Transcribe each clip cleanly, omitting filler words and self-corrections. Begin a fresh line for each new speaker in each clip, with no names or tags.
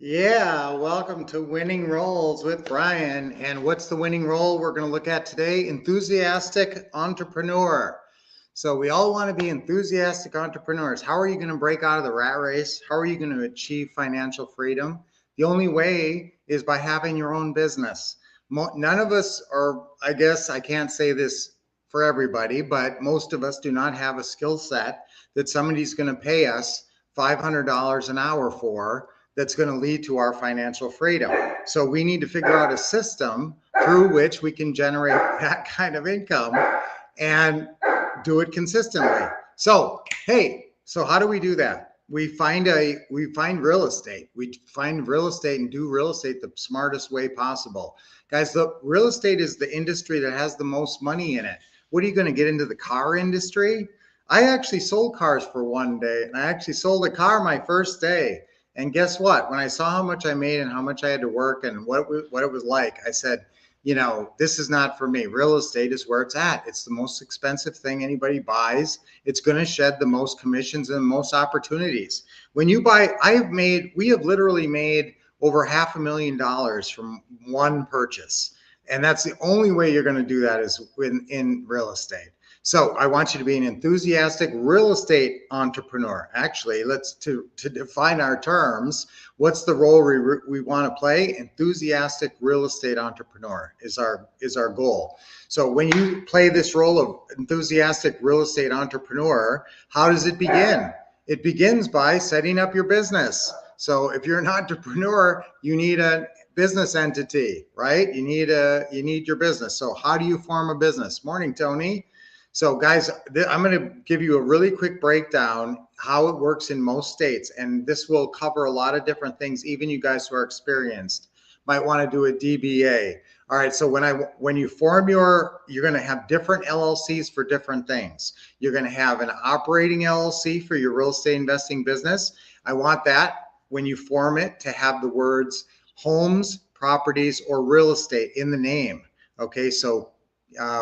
Yeah, welcome to Winning Roles with Brian. And what's the winning role we're going to look at today? Enthusiastic entrepreneur. So we all want to be enthusiastic entrepreneurs. How are you going to break out of the rat race? How are you going to achieve financial freedom? The only way is by having your own business. None of us are, I guess I can't say this for everybody, but most of us do not have a skill set that somebody's going to pay us $500 an hour for that's going to lead to our financial freedom. So we need to figure out a system through which we can generate that kind of income and do it consistently. So, hey, so how do we do that? We find real estate. We find real estate and do real estate the smartest way possible. Guys, the real estate is the industry that has the most money in it. What are you going to get into the car industry? I actually sold cars for one day, and I actually sold a car my first day. And guess what? When I saw how much I made and how much I had to work and what it was like, I said, this is not for me. Real estate is where it's at. It's the most expensive thing anybody buys. It's going to shed the most commissions and the most opportunities. When you buy, we have literally made over $500,000 from one purchase. And that's the only way you're going to do that is in real estate. So I want you to be an enthusiastic real estate entrepreneur. Actually, to define our terms, what's the role we want to play? Enthusiastic real estate entrepreneur is our goal. So when you play this role of enthusiastic real estate entrepreneur, how does it begin? It begins by setting up your business. So if you're an entrepreneur, you need a business entity, right? You need your business. So how do you form a business? Morning, Tony. So guys, I'm going to give you a really quick breakdown how it works in most states. And this will cover a lot of different things. Even you guys who are experienced might want to do a DBA. All right. So when you form you're going to have different LLCs for different things. You're going to have an operating LLC for your real estate investing business. I want that when you form it to have the words homes, properties, or real estate in the name. Okay. So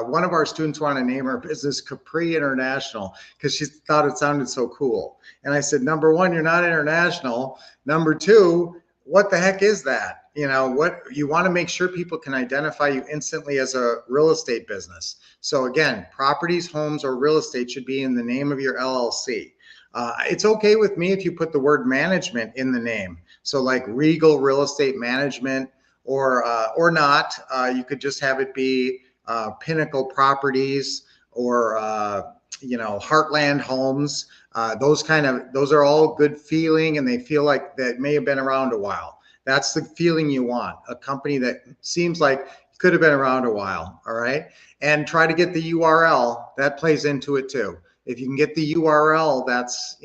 one of our students wanted to name her business Capri International because she thought it sounded so cool. And I said, number one, you're not international. Number two, what the heck is that? What you want to make sure people can identify you instantly as a real estate business. So again, properties, homes, or real estate should be in the name of your LLC. It's okay with me if you put the word management in the name. So like Regal Real Estate Management or not. You could just have it be Pinnacle Properties or Heartland Homes. Those are all good feeling, and they feel like that may have been around a while. That's the feeling you want, a company that seems like could have been around a while. All right, and try to get the URL that plays into it too. If you can get the URL that's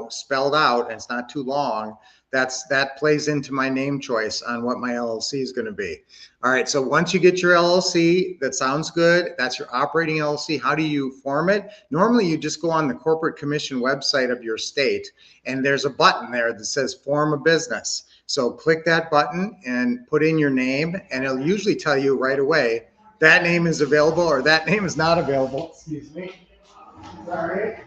spelled out and it's not too long, that plays into my name choice on what my LLC is going to be. All right, so once you get your LLC, that sounds good. That's your operating LLC. How do you form it? Normally, you just go on the Corporate Commission website of your state, and there's a button there that says Form a Business. So click that button and put in your name, and it'll usually tell you right away that name is available or that name is not available. Excuse me. Sorry.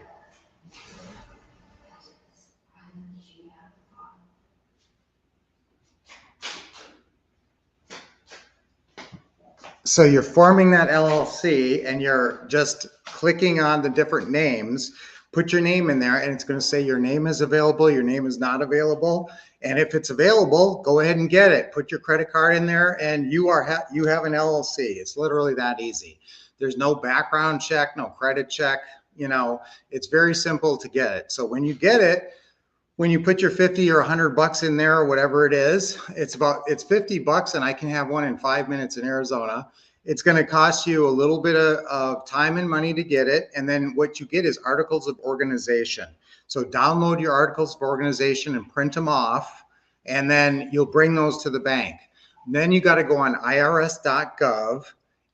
So you're forming that LLC and you're just clicking on the different names, put your name in there, and it's going to say your name is available, your name is not available. And if it's available, go ahead and get it. Put your credit card in there and you have an LLC. It's literally that easy. There's no background check, no credit check. It's very simple to get it. So when you get it, when you put your 50 or $100 in there or whatever it is, it's $50 and I can have one in 5 minutes in Arizona. It's going to cost you a little bit of time and money to get it. And then what you get is articles of organization. So download your articles of organization and print them off. And then you'll bring those to the bank. And then you got to go on irs.gov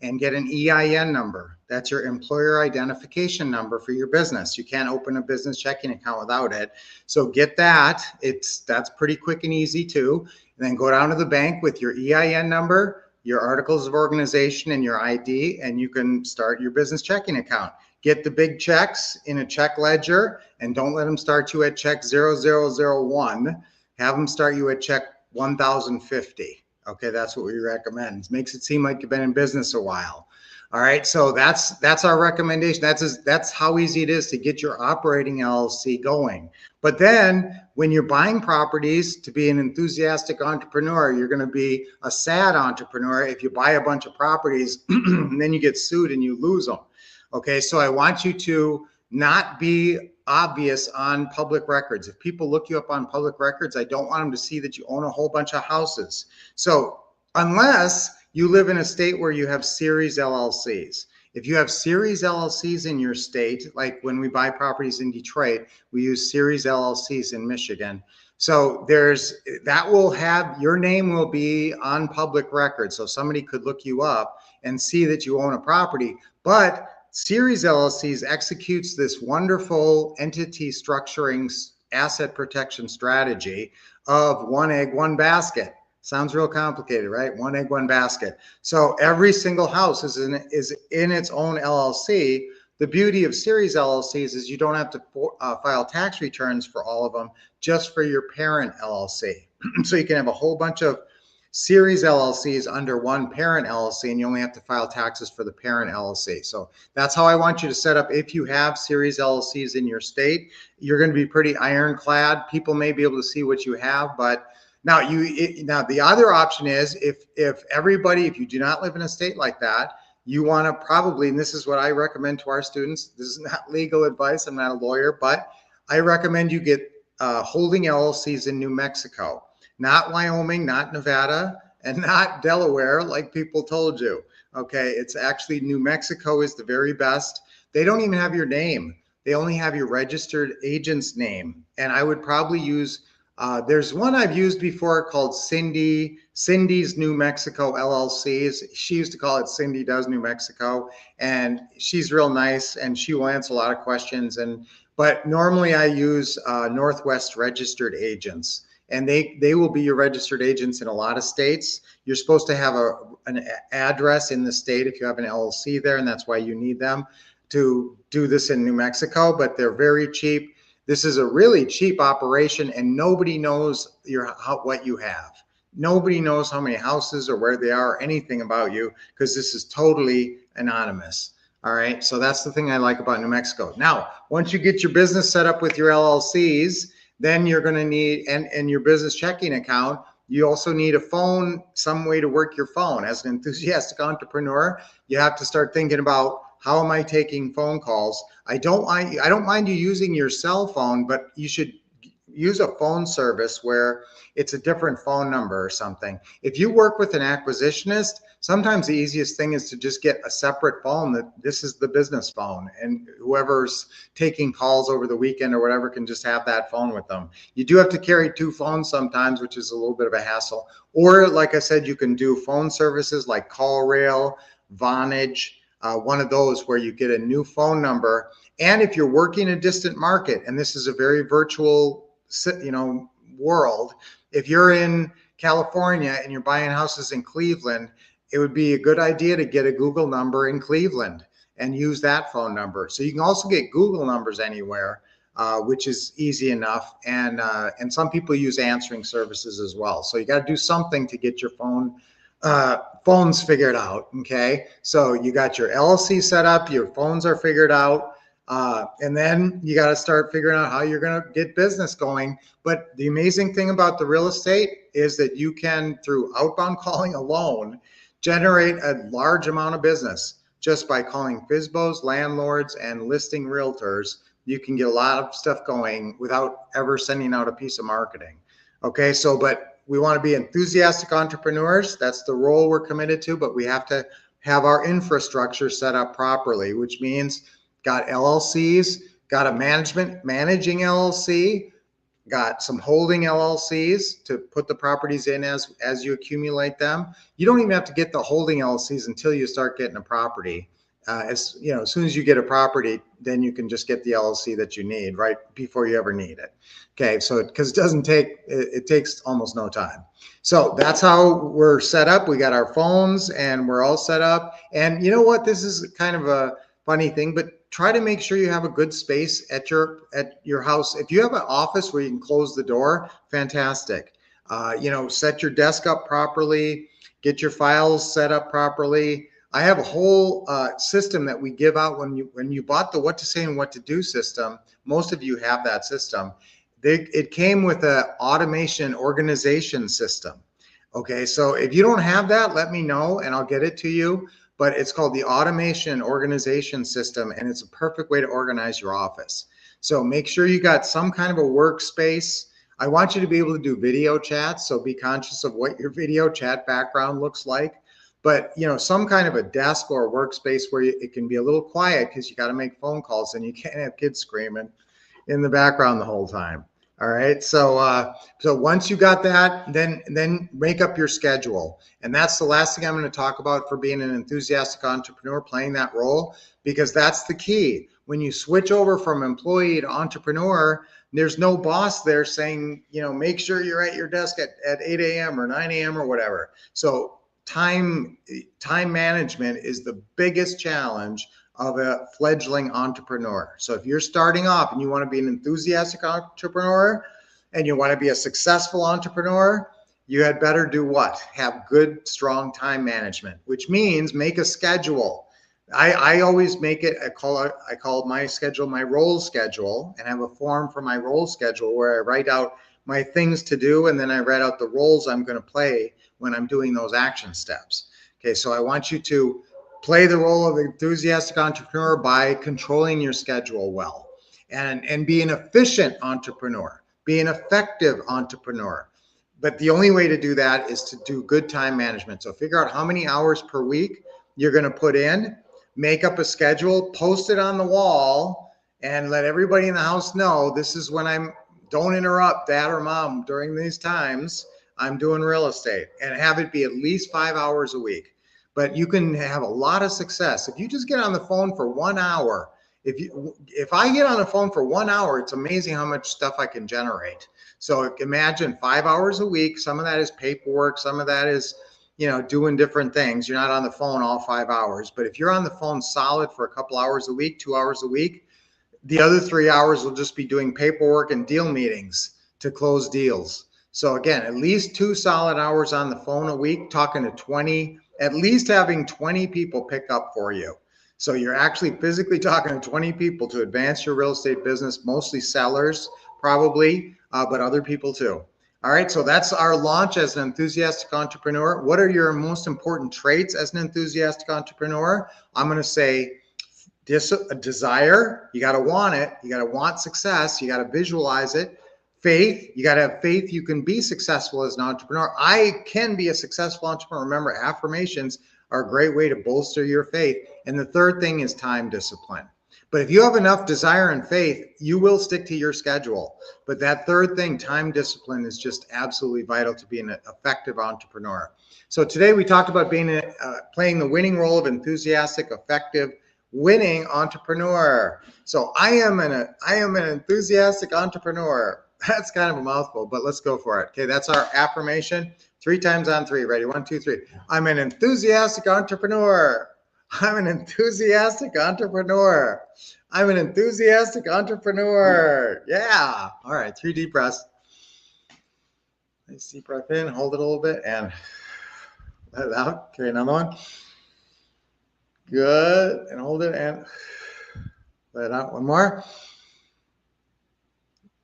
and get an EIN number. That's your employer identification number for your business. You can't open a business checking account without it. So get that. That's pretty quick and easy too. And then go down to the bank with your EIN number, your articles of organization, and your ID, and you can start your business checking account. Get the big checks in a check ledger, and don't let them start you at check 0001. Have them start you at check 1,050. Okay, that's what we recommend. It makes it seem like you've been in business a while. All right, so that's our recommendation. That's how easy it is to get your operating LLC going. But then when you're buying properties, to be an enthusiastic entrepreneur, you're going to be a sad entrepreneur if you buy a bunch of properties and then you get sued and you lose them. Okay, so I want you to not be obvious on public records. If people look you up on public records, I don't want them to see that you own a whole bunch of houses. So unless you live in a state where you have series LLCs. If you have series LLCs in your state, like when we buy properties in Detroit, we use series LLCs in Michigan. So that will have, your name will be on public record. So somebody could look you up and see that you own a property. But series LLCs executes this wonderful entity structuring asset protection strategy of one egg, one basket. Sounds real complicated, right? One egg, one basket. So every single house is in its own LLC. The beauty of series LLCs is you don't have to file tax returns for all of them, just for your parent LLC. So you can have a whole bunch of series LLCs under one parent LLC, and you only have to file taxes for the parent LLC. So that's how I want you to set up. If you have series LLCs in your state, you're going to be pretty ironclad. People may be able to see what you have, but now the other option is if you do not live in a state like that, you want to probably, and this is what I recommend to our students, this is not legal advice, I'm not a lawyer, but I recommend you get holding LLCs in New Mexico, not Wyoming, not Nevada, and not Delaware like people told you. Okay, it's actually New Mexico is the very best. They don't even have your name. They only have your registered agent's name. And I would probably use, there's one I've used before called Cindy's New Mexico LLCs. She used to call it Cindy Does New Mexico, and she's real nice and she will answer a lot of questions. But normally I use Northwest registered agents, and they will be your registered agents in a lot of states. You're supposed to have an address in the state if you have an LLC there, and that's why you need them to do this in New Mexico, but they're very cheap. This is a really cheap operation, and nobody knows what you have. Nobody knows how many houses or where they are, or anything about you, because this is totally anonymous. All right, so that's the thing I like about New Mexico. Now, once you get your business set up with your LLCs, then you're going to need, and your business checking account, you also need a phone, some way to work your phone. As an enthusiastic entrepreneur, you have to start thinking about, how am I taking phone calls? I don't mind you using your cell phone, but you should use a phone service where it's a different phone number or something. If you work with an acquisitionist, sometimes the easiest thing is to just get a separate phone that this is the business phone, and whoever's taking calls over the weekend or whatever can just have that phone with them. You do have to carry two phones sometimes, which is a little bit of a hassle. Or like I said, you can do phone services like CallRail, Vonage, one of those where you get a new phone number. And if you're working a distant market, and this is a very virtual, world, if you're in California and you're buying houses in Cleveland, it would be a good idea to get a Google number in Cleveland and use that phone number. So you can also get Google numbers anywhere, which is easy enough. And some people use answering services as well. So you got to do something to get your phones figured out. Okay, so you got your LLC set up, your phones are figured out, and then you got to start figuring out how you're going to get business going. But the amazing thing about the real estate is that you can, through outbound calling alone, generate a large amount of business just by calling FSBOs, landlords, and listing realtors. You can get a lot of stuff going without ever sending out a piece of marketing. Okay, so but we want to be enthusiastic entrepreneurs. That's the role we're committed to, but we have to have our infrastructure set up properly, which means got LLCs, got a managing LLC, got some holding LLCs to put the properties in as you accumulate them. You don't even have to get the holding LLCs until you start getting a property. As soon as you get a property, then you can just get the LLC that you need right before you ever need it. Okay, so because it takes almost no time. So that's how we're set up. We got our phones and we're all set up. And you know what? This is kind of a funny thing, but try to make sure you have a good space at your house. If you have an office where you can close the door, fantastic. Set your desk up properly, get your files set up properly. I have a whole system that we give out when you bought the What to Say and What to Do system. Most of you have that system. It came with an automation organization system. Okay, so if you don't have that, let me know and I'll get it to you. But it's called the automation organization system, and it's a perfect way to organize your office. So make sure you got some kind of a workspace. I want you to be able to do video chats, so be conscious of what your video chat background looks like. But some kind of a desk or a workspace where it can be a little quiet because you got to make phone calls and you can't have kids screaming in the background the whole time. All right. So once you got that, then make up your schedule. And that's the last thing I'm going to talk about for being an enthusiastic entrepreneur, playing that role, because that's the key. When you switch over from employee to entrepreneur, there's no boss there saying, make sure you're at your desk at 8 a.m. or 9 a.m. or whatever. So time management is the biggest challenge of a fledgling entrepreneur. So if you're starting off and you want to be an enthusiastic entrepreneur and you want to be a successful entrepreneur, you had better do what? Have good, strong time management, which means make a schedule. I always make it, I call my schedule my role schedule, and I have a form for my role schedule where I write out my things to do, and then I write out the roles I'm going to play when I'm doing those action steps. Okay, so I want you to play the role of enthusiastic entrepreneur by controlling your schedule well, and be an efficient entrepreneur, be an effective entrepreneur. But the only way to do that is to do good time management. So figure out how many hours per week you're going to put in, make up a schedule, post it on the wall, and let everybody in the house know this is when don't interrupt dad or mom during these times. I'm doing real estate, and have it be at least 5 hours a week. But you can have a lot of success if you just get on the phone for 1 hour. If I get on the phone for 1 hour, it's amazing how much stuff I can generate. So imagine 5 hours a week. Some of that is paperwork. Some of that is, doing different things. You're not on the phone all 5 hours. But if you're on the phone solid for a couple hours a week, 2 hours a week, the other 3 hours will just be doing paperwork and deal meetings to close deals. So again, at least 2 solid hours on the phone a week, talking to 20, at least having 20 people pick up for you. So you're actually physically talking to 20 people to advance your real estate business, mostly sellers probably, but other people too. All right, so that's our launch as an enthusiastic entrepreneur. What are your most important traits as an enthusiastic entrepreneur? I'm going to say a desire. You got to want it. You got to want success. You got to visualize it. Faith, you got to have faith you can be successful as an entrepreneur. I can be a successful entrepreneur. Remember, affirmations are a great way to bolster your faith. And the third thing is time discipline. But if you have enough desire and faith, you will stick to your schedule. But that third thing, time discipline, is just absolutely vital to being an effective entrepreneur. So today we talked about playing the winning role of enthusiastic, effective, winning entrepreneur. So I am an enthusiastic entrepreneur. That's kind of a mouthful, but let's go for it. Okay, that's our affirmation. 3 times on 3. Ready? 1, 2, 3. I'm an enthusiastic entrepreneur. I'm an enthusiastic entrepreneur. I'm an enthusiastic entrepreneur. Yeah. All right, 3 deep breaths. Nice deep breath in, hold it a little bit, and let it out. Okay, another one. Good, and hold it, and let it out. One more.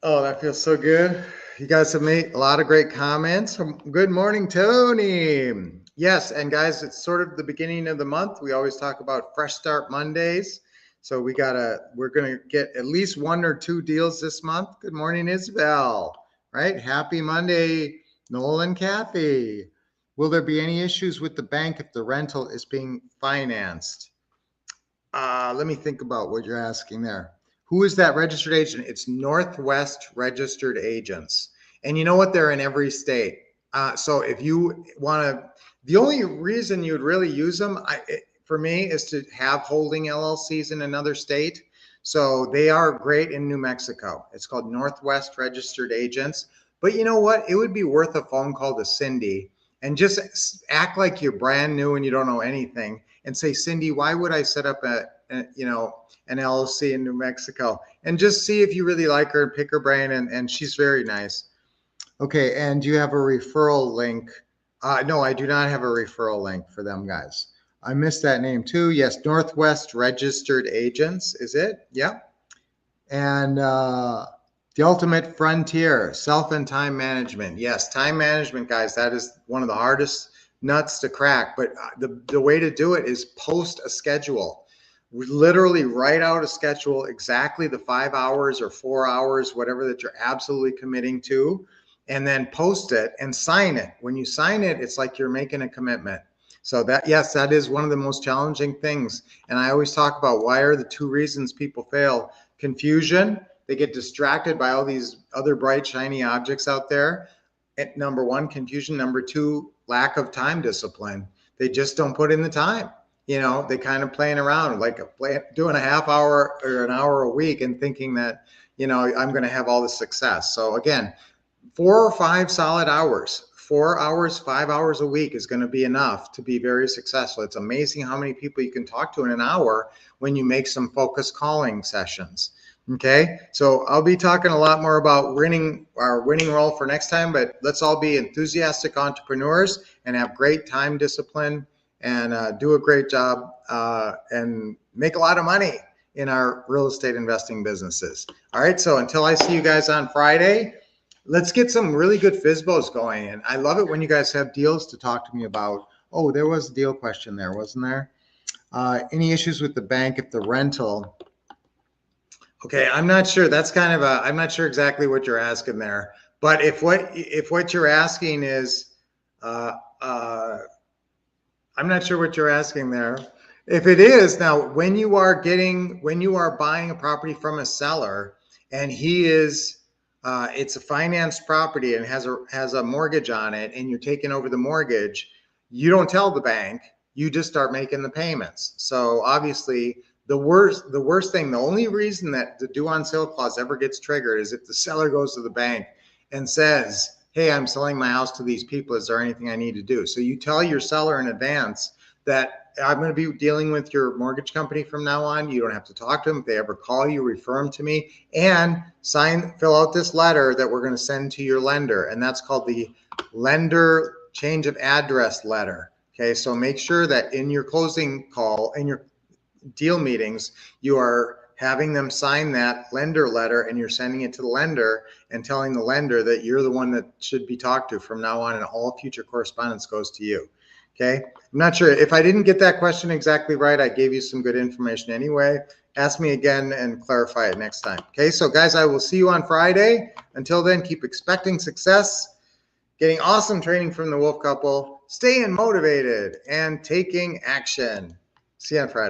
Oh, that feels so good. You guys have made a lot of great comments. Good morning, Tony. Yes, and guys, it's sort of the beginning of the month. We always talk about Fresh Start Mondays. So we're gonna get at least 1 or 2 deals this month. Good morning, Isabel. Right? Happy Monday, Noel and Kathy. Will there be any issues with the bank if the rental is being financed? Let me think about what you're asking there. Who is that registered agent? It's Northwest Registered Agents. And you know what? They're in every state. So if you want to, the only reason you'd really use them, for me, is to have holding LLCs in another state. So they are great in New Mexico. It's called Northwest Registered Agents. But you know what? It would be worth a phone call to Cindy and just act like you're brand new and you don't know anything and say, Cindy, why would I set up an LLC in New Mexico? And just see if you really like her and pick her brain. And she's very nice. Okay, and do you have a referral link? No, I do not have a referral link for them guys. I missed that name too. Yes, Northwest Registered Agents, is it? Yeah. And the ultimate frontier, self and time management. Yes, time management, guys, that is one of the hardest nuts to crack. But the way to do it is post a schedule. Literally write out a schedule, exactly the 5 hours or 4 hours, whatever that you're absolutely committing to, and then post it and sign it. When you sign it, it's like you're making a commitment. So that, yes, that is one of the most challenging things. And I always talk about why are the 2 reasons people fail. Confusion, they get distracted by all these other bright, shiny objects out there. And number 1, confusion. Number 2, lack of time discipline. They just don't put in the time. You know, they kind of playing around, like doing a half hour or an hour a week and thinking that, you know, I'm going to have all the success. So again, 4 or 5 solid hours, 4 hours, 5 hours a week is going to be enough to be very successful. It's amazing how many people you can talk to in an hour when you make some focused calling sessions. Okay, so I'll be talking a lot more about our winning role for next time, but let's all be enthusiastic entrepreneurs and have great time discipline and do a great job and make a lot of money in our real estate investing businesses. All right, so until I see you guys on Friday, let's get some really good FSBOs going. And I love it when you guys have deals to talk to me about. Oh, there was a deal question there, wasn't there? Any issues with the bank if the rental? Okay, I'm not sure. That's kind of I'm not sure exactly what you're asking there. But if what you're asking is, I'm not sure what you're asking there. If it is, now when you are buying a property from a seller and he is, it's a financed property and has a mortgage on it and you're taking over the mortgage, you don't tell the bank, you just start making the payments. So obviously the worst thing, the only reason that the due on sale clause ever gets triggered is if the seller goes to the bank and says, hey, I'm selling my house to these people. Is there anything I need to do? So you tell your seller in advance that I'm going to be dealing with your mortgage company from now on. You don't have to talk to them. If they ever call you, refer them to me, and fill out this letter that we're going to send to your lender. And that's called the lender change of address letter. Okay, so make sure that in your closing call, in your deal meetings, you are having them sign that lender letter and you're sending it to the lender and telling the lender that you're the one that should be talked to from now on and all future correspondence goes to you. Okay, I'm not sure if I didn't get that question exactly right. I gave you some good information anyway. Ask me again and clarify it next time. Okay, so guys, I will see you on Friday. Until then, keep expecting success, getting awesome training from the Wolf Couple, staying motivated, and taking action. See you on Friday.